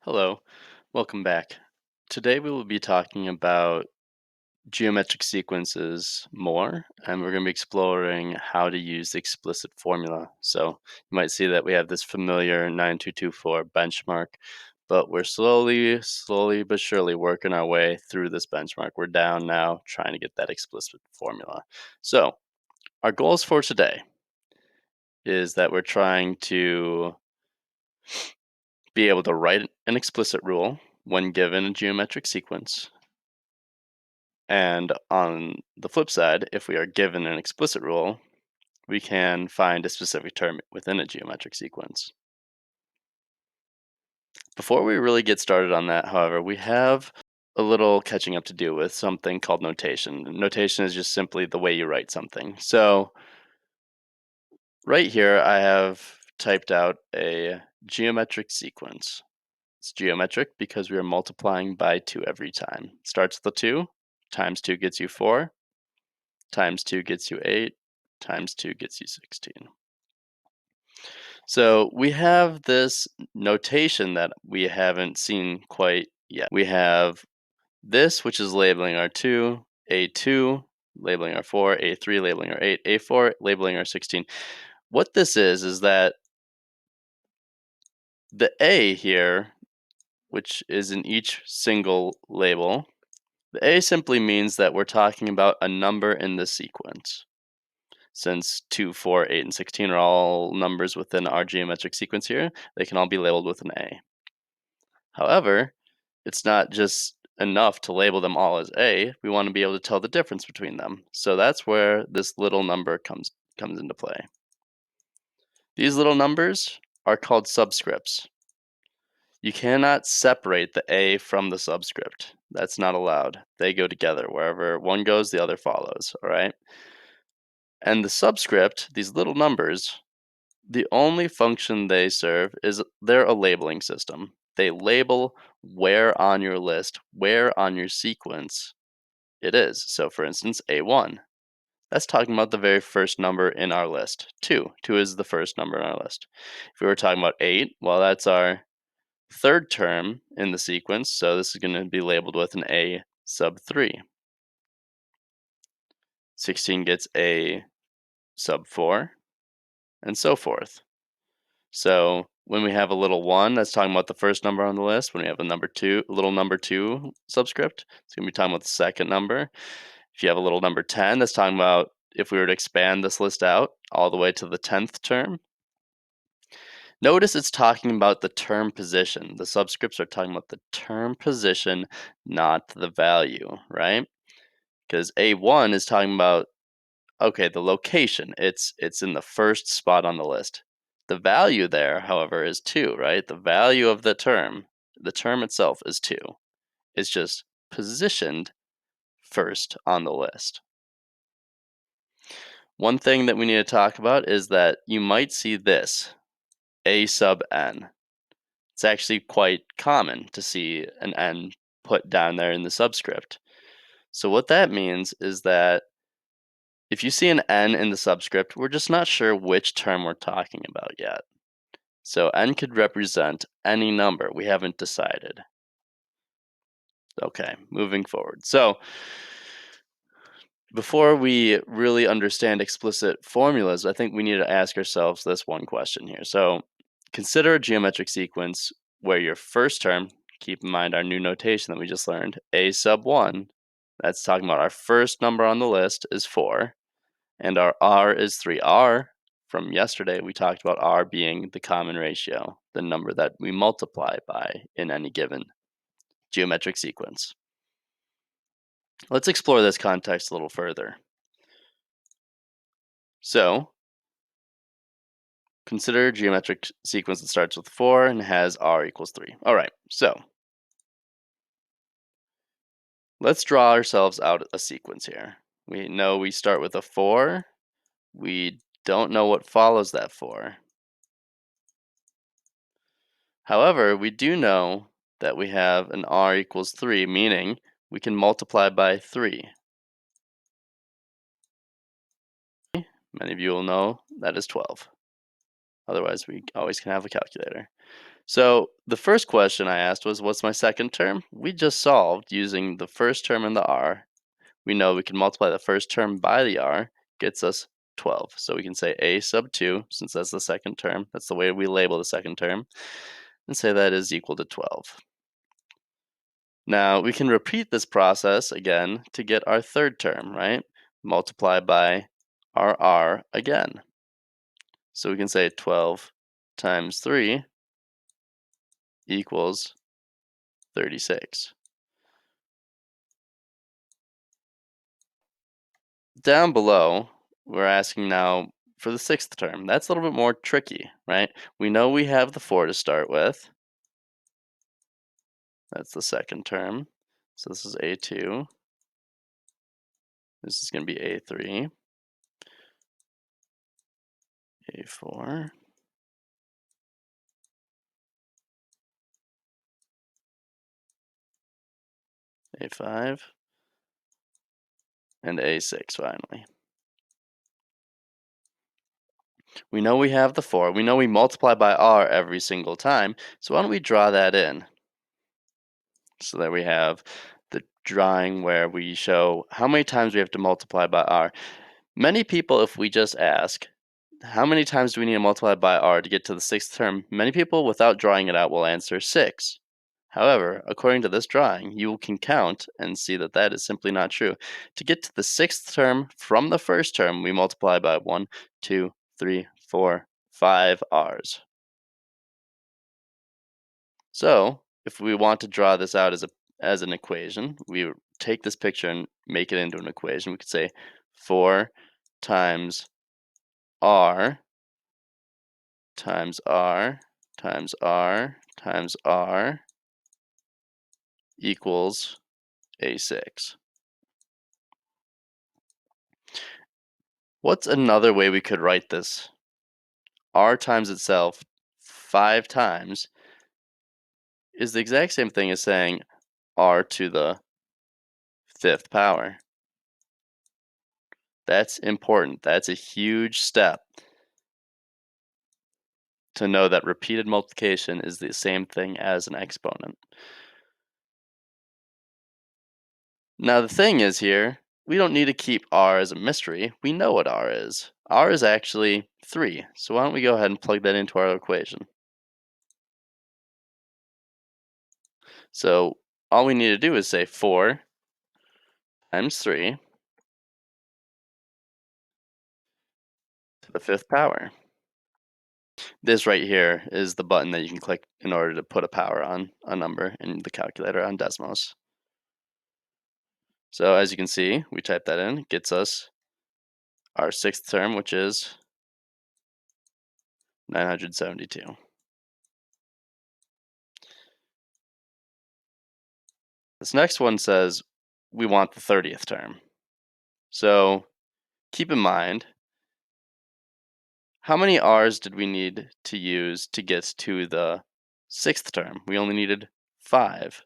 Hello, welcome back. Today we will be talking about geometric sequences more, and we're going to be exploring how to use the explicit formula. So you might see that we have this familiar 9224 benchmark, but we're slowly but surely working our way through this benchmark. We're down now trying to get that explicit formula. So our goals for today is that we're trying to be able to write an explicit rule when given a geometric sequence. And on the flip side, if we are given an explicit rule, we can find a specific term within a geometric sequence. Before we really get started on that, however, we have a little catching up to do with something called notation. Notation is just simply the way you write something. So right here, I have typed out a geometric sequence. It's geometric because we are multiplying by 2 every time. Starts with a 2, times 2 gets you 4, times 2 gets you 8, times 2 gets you 16. So we have this notation that we haven't seen quite yet. We have this, which is labeling our 2, A2, labeling our 4, A3, labeling our 8, A4, labeling our 16. What this is that the A here, which is in each single label, the A simply means that we're talking about a number in the sequence. Since 2, 4, 8, and 16 are all numbers within our geometric sequence here, they can all be labeled with an A. However, it's not just enough to label them all as A. We want to be able to tell the difference between them. So that's where this little number comes into play. These little numbers are called subscripts. You cannot separate the A from the subscript. That's not allowed. They go together. Wherever one goes, the other follows, all right? And the subscript, these little numbers, the only function they serve is they're a labeling system. They label where on your list, where on your sequence it is. So for instance, A1, that's talking about the very first number in our list. 2 is the first number in our list. If we were talking about 8, well, that's our third term in the sequence, so this is going to be labeled with an A sub 3. 16 gets A sub 4, and so forth. So when we have a little 1, that's talking about the first number on the list. When we have a little number 2 subscript, it's going to be talking about the second number. If you have a little number 10, that's talking about if we were to expand this list out all the way to the 10th term. Notice it's talking about the term position. The subscripts are talking about the term position, not the value, right? Because A1 is talking about, okay, the location. It's in the first spot on the list. The value there, however, is 2, right? The value of the term itself is 2. It's just positioned first on the list. One thing that we need to talk about is that you might see this, A sub n. It's actually quite common to see an n put down there in the subscript. So what that means is that if you see an n in the subscript, we're just not sure which term we're talking about yet. So n could represent any number. We haven't decided. Okay, moving forward. So before we really understand explicit formulas, I think we need to ask ourselves this one question here. So consider a geometric sequence where your first term, keep in mind our new notation that we just learned, A sub 1, that's talking about our first number on the list is 4, and our R is 3. R, from yesterday, we talked about R being the common ratio, the number that we multiply by in any given geometric sequence. Let's explore this context a little further. So, consider a geometric sequence that starts with 4 and has R equals 3. All right, so let's draw ourselves out a sequence here. We know we start with a 4. We don't know what follows that 4. However, we do know that we have an R equals 3, meaning we can multiply by 3. Many of you will know that is 12. Otherwise, we always can have a calculator. So the first question I asked was, what's my second term? We just solved using the first term in the r. We know we can multiply the first term by the r, gets us 12. So we can say a sub 2, since that's the second term. That's the way we label the second term, and say that is equal to 12. Now we can repeat this process again to get our third term, right? Multiply by our r again. So we can say 12 times 3 equals 36. Down below, we're asking now for the sixth term. That's a little bit more tricky, right? We know we have the 4 to start with. That's the second term. So this is a2. This is going to be a3, a4, a5, and a6 finally. We know we have the 4. We know we multiply by r every single time. So why don't we draw that in? So that we have the drawing where we show how many times we have to multiply by r. Many people, if we just ask, how many times do we need to multiply by r to get to the sixth term? Many people, without drawing it out, will answer 6. However, according to this drawing, you can count and see that that is simply not true. To get to the sixth term from the first term, we multiply by 1, 2, 3, 4, 5 r's. So, if we want to draw this out as an equation, we take this picture and make it into an equation. We could say 4 times r times r times r times r equals a6. What's another way we could write this? R times itself 5 times is the exact same thing as saying r to the fifth power. That's important. That's a huge step to know that repeated multiplication is the same thing as an exponent. Now the thing is here, we don't need to keep r as a mystery. We know what r is. R is actually 3. So why don't we go ahead and plug that into our equation. So all we need to do is say 4 times 3 to the fifth power. This right here is the button that you can click in order to put a power on a number in the calculator on Desmos. So as you can see, we type that in, it gets us our sixth term, which is 972. This next one says we want the 30th term. So keep in mind, how many r's did we need to use to get to the sixth term? We only needed 5.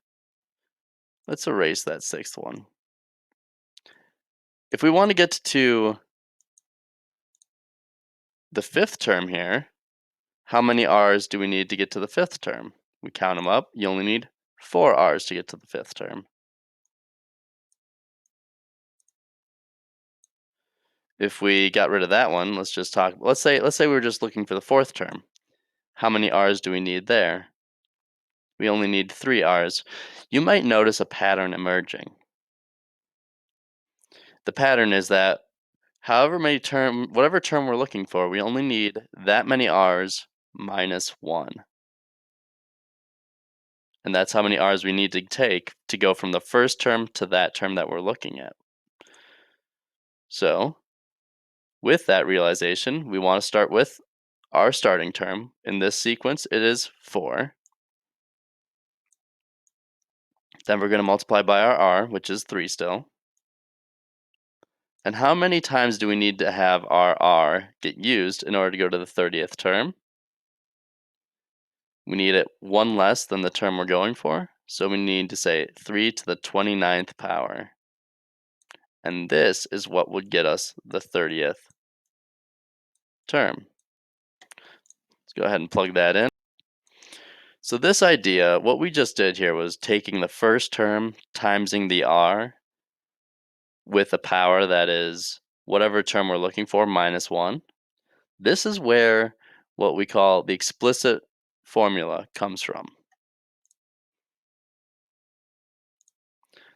Let's erase that sixth one. If we want to get to the fifth term here, how many r's do we need to get to the fifth term? We count them up. You only need 4 r's to get to the fifth term. If we got rid of that one, let's say we were just looking for the fourth term. How many r's do we need there? We only need 3 r's. You might notice a pattern emerging. The pattern is that whatever term we're looking for, we only need that many r's minus 1. And that's how many r's we need to take to go from the first term to that term that we're looking at. So, with that realization, we want to start with our starting term. In this sequence, it is 4. Then we're going to multiply by our r, which is 3 still. And how many times do we need to have our r get used in order to go to the 30th term? We need it 1 less than the term we're going for. So we need to say 3 to the 29th power. And this is what would get us the 30th term. Let's go ahead and plug that in. So this idea, what we just did here was taking the first term, timesing the r with a power that is whatever term we're looking for minus 1. This is where what we call the explicit formula comes from.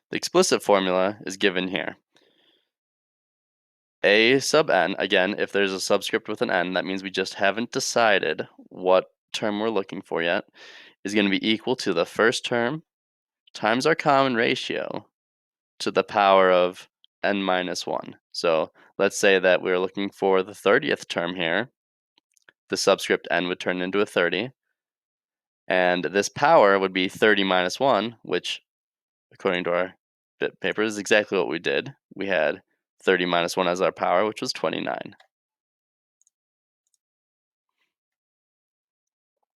The explicit formula is given here. A sub n, again, if there's a subscript with an n, that means we just haven't decided what term we're looking for yet, is going to be equal to the first term times our common ratio to the power of n minus 1. So let's say that we're looking for the 30th term here. The subscript n would turn into a 30. And this power would be 30 minus 1, which, according to our bit paper, is exactly what we did. We had 30 minus 1 as our power, which was 29.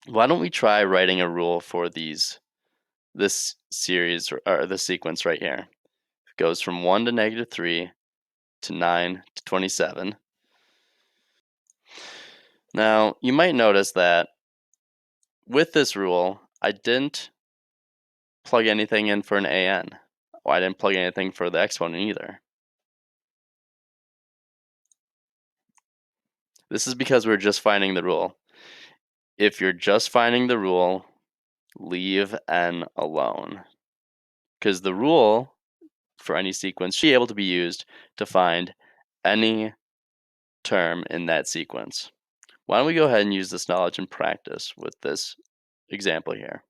Why don't we try writing a rule for this series or this sequence right here? It goes from 1 to -3 to 9 to 27. Now, you might notice that with this rule, I didn't plug anything in for an AN. Well, I didn't plug anything for the exponent either. This is because we're just finding the rule. If you're just finding the rule, leave n alone. Because the rule for any sequence should be able to be used to find any term in that sequence. Why don't we go ahead and use this knowledge in practice with this example here.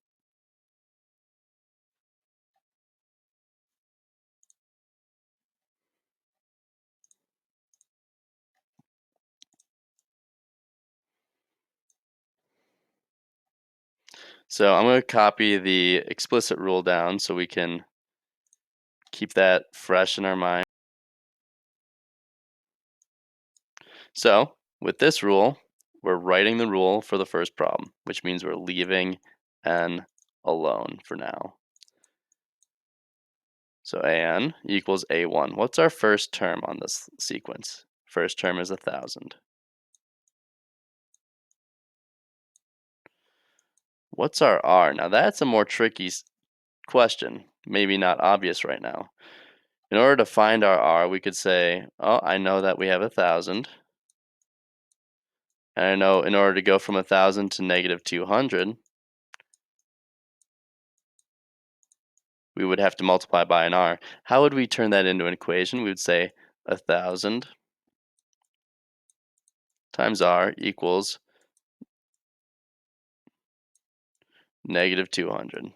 So I'm going to copy the explicit rule down so we can keep that fresh in our mind. So with this rule, we're writing the rule for the first problem, which means we're leaving n alone for now. So an equals a1. What's our first term on this sequence? First term is 1,000. What's our r? Now that's a more tricky question, maybe not obvious right now. In order to find our r, we could say, oh, I know that we have 1,000. And I know in order to go from 1,000 to -200, we would have to multiply by an r. How would we turn that into an equation? We would say 1,000 times r equals -200.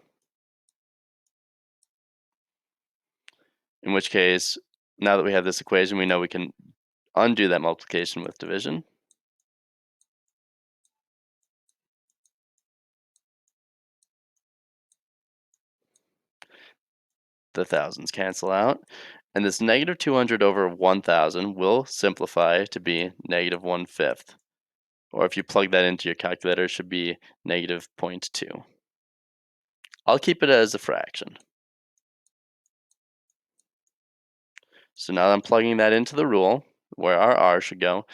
In which case, now that we have this equation, we know we can undo that multiplication with division. The thousands cancel out. And this -200 over 1,000 will simplify to be -1/5. Or if you plug that into your calculator, it should be -0.2. I'll keep it as a fraction. So now I'm plugging that into the rule, where our r should go.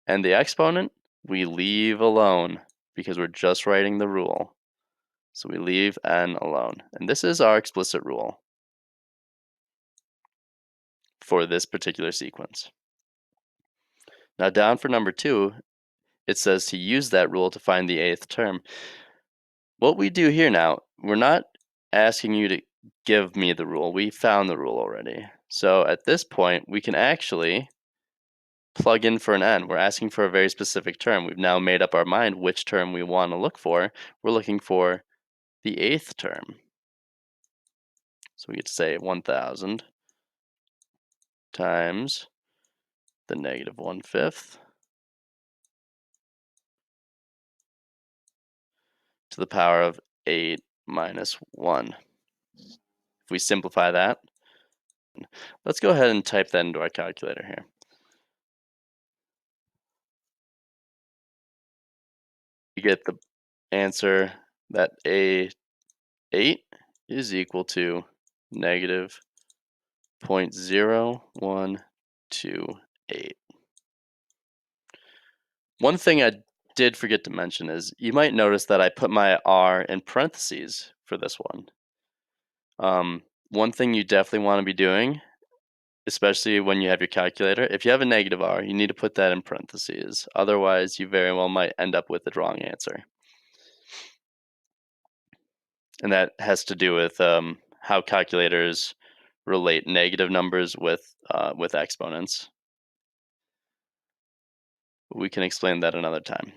And the exponent, we leave alone, because we're just writing the rule. So we leave n alone. And this is our explicit rule for this particular sequence. Now down for number 2, it says to use that rule to find the 8th term. What we do here now, we're not asking you to give me the rule. We found the rule already. So at this point, we can actually plug in for an n. We're asking for a very specific term. We've now made up our mind which term we want to look for. We're looking for the 8th term. So we get to say 1,000 times the -1/5 to the power of 8 minus 1. If we simplify that, let's go ahead and type that into our calculator here. You get the answer that A8 is equal to -0.0128. One thing I did forget to mention is you might notice that I put my R in parentheses for this one. One thing you definitely want to be doing, especially when you have your calculator, if you have a negative R, you need to put that in parentheses. Otherwise, you very well might end up with the wrong answer. And that has to do with how calculators relate negative numbers with exponents. We can explain that another time.